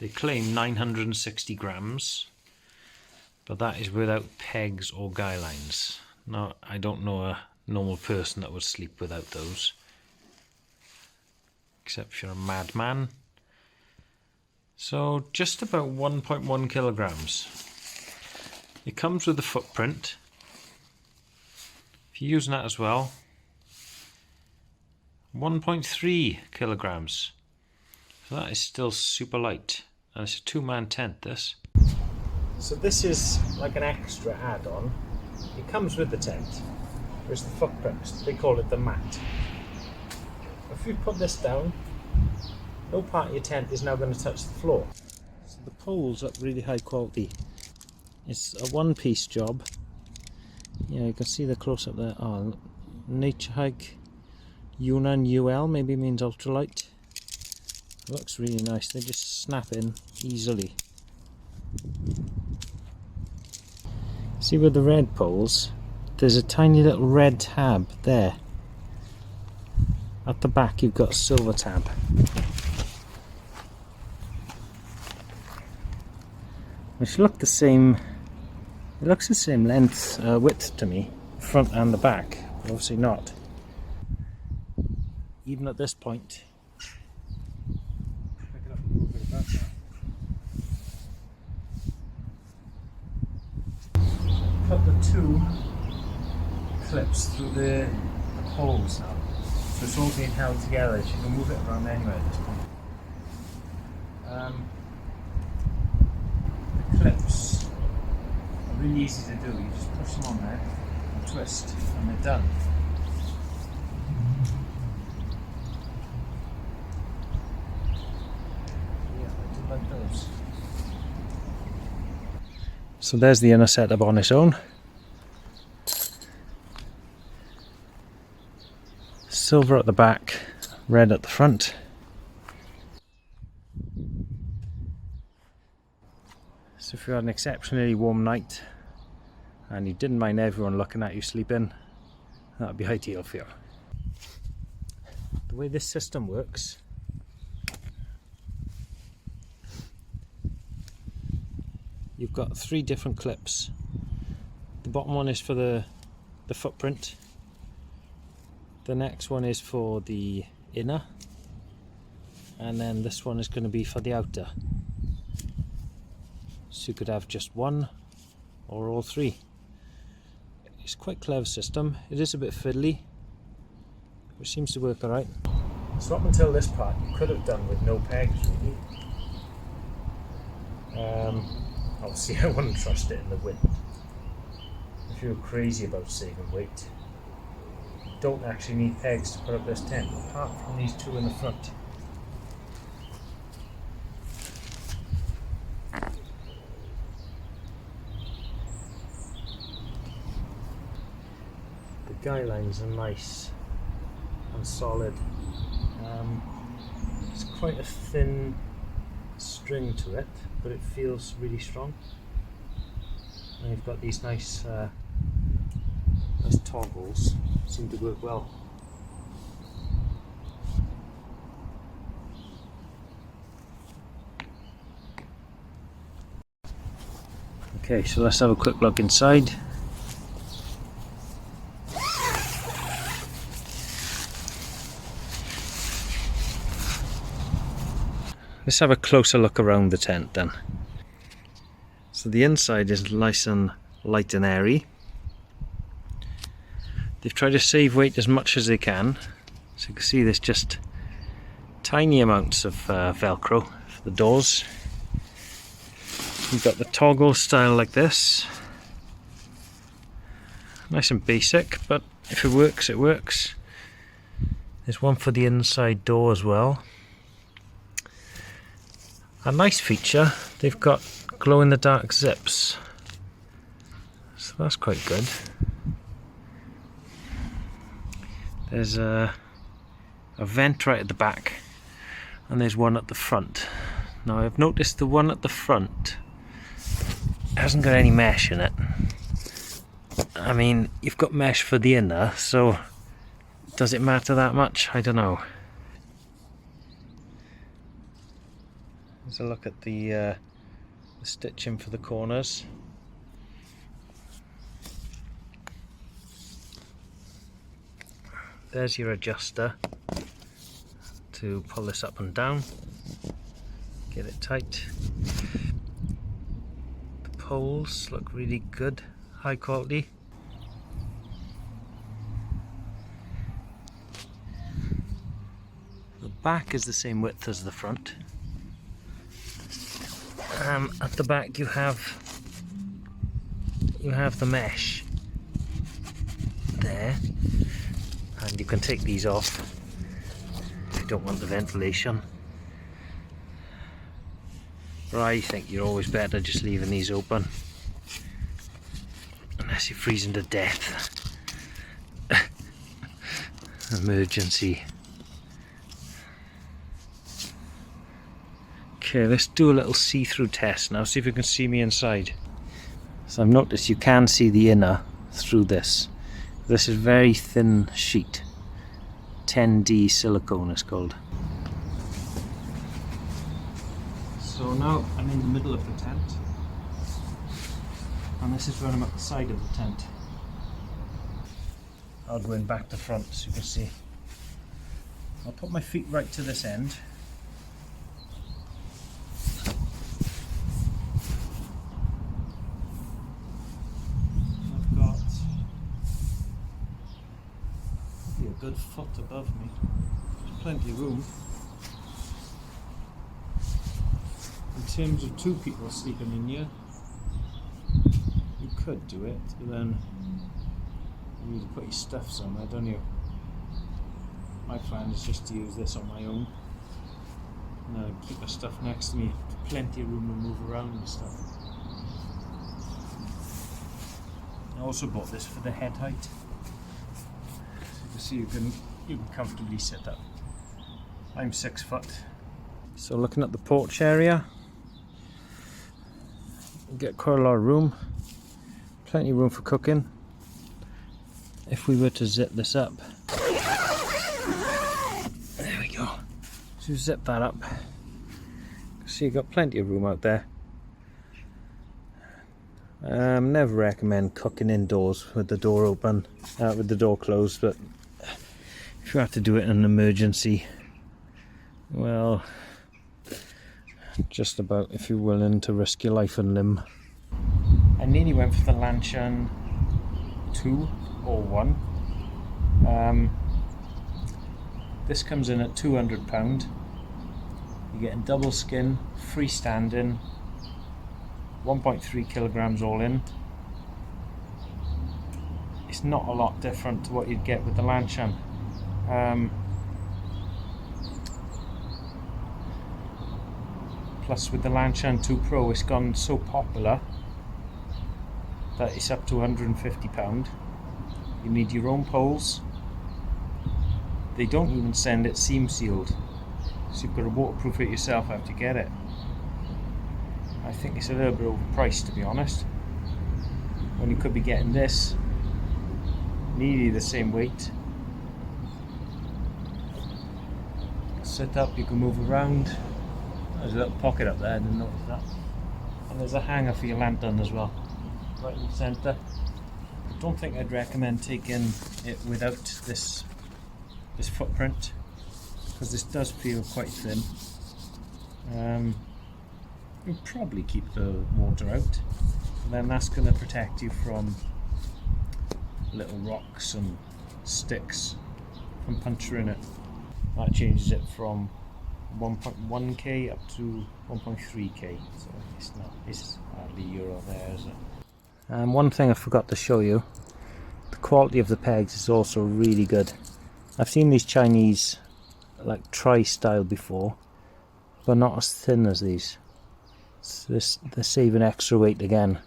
They claim 960 grams, but that is without pegs or guy lines. Now, I don't know a normal person that would sleep without those, except if you're a madman. So just about 1.1 kilograms. It comes with a footprint. If you're using that as well, 1.3 kilograms. So that is still super light. And it's a two-man tent, this. So this is like an extra add-on. It comes with the tent. There's the footprint. They call it the mat. If you put this down, no part of your tent is now going to touch the floor. So the pole's up really high quality. It's a one-piece job. Yeah, you can see the close-up there. Oh, Naturehike UL maybe means ultralight. It looks really nice. They just snap in easily. See with the red poles, there's a tiny little red tab there. At the back you've got a silver tab. Which look the same. It looks the same length, width to me, front and the back, but obviously not. Even at this point. Put the two clips through the holes now, so it's all being held together. So you can move it around anywhere at this point. The clips are really easy to do. You just push them on there and twist, and they're done. Yeah, I do like those. So there's the inner setup on its own. Silver at the back, red at the front. So if you had an exceptionally warm night and you didn't mind everyone looking at you sleeping, that would be ideal for you. The way this system works, you've got three different clips. The bottom one is for the footprint. The next one is for the inner. And then this one is going to be for the outer. So you could have just one or all three. It's quite a clever system. It is a bit fiddly, but seems to work alright. So up until this part you could have done with no pegs really. Obviously I wouldn't trust it in the wind. If you're crazy about saving weight, you don't actually need pegs to put up this tent, apart from these two in the front. The guy lines are nice and solid. It's quite a thin string to it, but it feels really strong. And you've got these nice toggles, seem to work well. Okay, so let's have a quick look inside. Let's have a closer look around the tent then. So the inside is nice and light and airy. They've tried to save weight as much as they can. So you can see there's just tiny amounts of Velcro for the doors. You've got the toggle style like this. Nice and basic, but if it works, it works. There's one for the inside door as well. A nice feature, they've got glow-in-the-dark zips, so that's quite good. There's a vent right at the back, and there's one at the front. Now I've noticed the one at the front hasn't got any mesh in it. I mean, you've got mesh for the inner, so does it matter that much? I don't know. Let's look at the stitching for the corners. There's your adjuster to pull this up and down, get it tight. The poles look really good, high quality. The back is the same width as the front. At the back you have the mesh there, and you can take these off if you don't want the ventilation. But I think you're always better just leaving these open, unless you're freezing to death. Emergency. Okay, let's do a little see-through test now, see if you can see me inside. So I've noticed you can see the inner through this. This is very thin sheet. 10D silicone is called. So now I'm in the middle of the tent, and this is where I'm at the side of the tent. I'll go in back to front so you can see. I'll put my feet right to this end. I've got probably a good foot above me. There's plenty of room. In terms of two people sleeping in here, you could do it, but then you need to put your stuff somewhere, don't you? My plan is just to use this on my own, and keep my stuff next to me. Plenty of room to move around and stuff. I also bought this for the head height, so you can comfortably sit up. I'm 6 foot. So looking at the porch area, you get quite a lot of room, plenty of room for cooking. If we were to zip this up, there we go. So zip that up. So you've got plenty of room out there. Never recommend cooking indoors with the door open, with the door closed, but if you have to do it in an emergency, well, just about if you're willing to risk your life and limb. I nearly went for the Lanshan 2 or 1. This comes in at £200. You're getting double skin, freestanding, 1.3 kilograms all in. It's not a lot different to what you'd get with the Lanshan. Plus with the Lanshan 2 Pro, it's gone so popular that it's up to £150. You need your own poles. They don't even send it seam sealed, so you've got to waterproof it yourself after you get it. I think it's a little bit overpriced, to be honest, when you could be getting this nearly the same weight. Sit up, you can move around. There's a little pocket up there, I didn't notice that. And there's a hanger for your lantern as well, right in the centre. I don't think I'd recommend taking it without this footprint, because this does feel quite thin. You'll probably keep the water out, and then that's going to protect you from little rocks and sticks from puncturing it. That changes it from 1.1k up to 1.3k, so it's hardly euro there, is it? One thing I forgot to show you, the quality of the pegs is also really good. I've seen these Chinese like tri-style before, but not as thin as these. So they're saving extra weight again.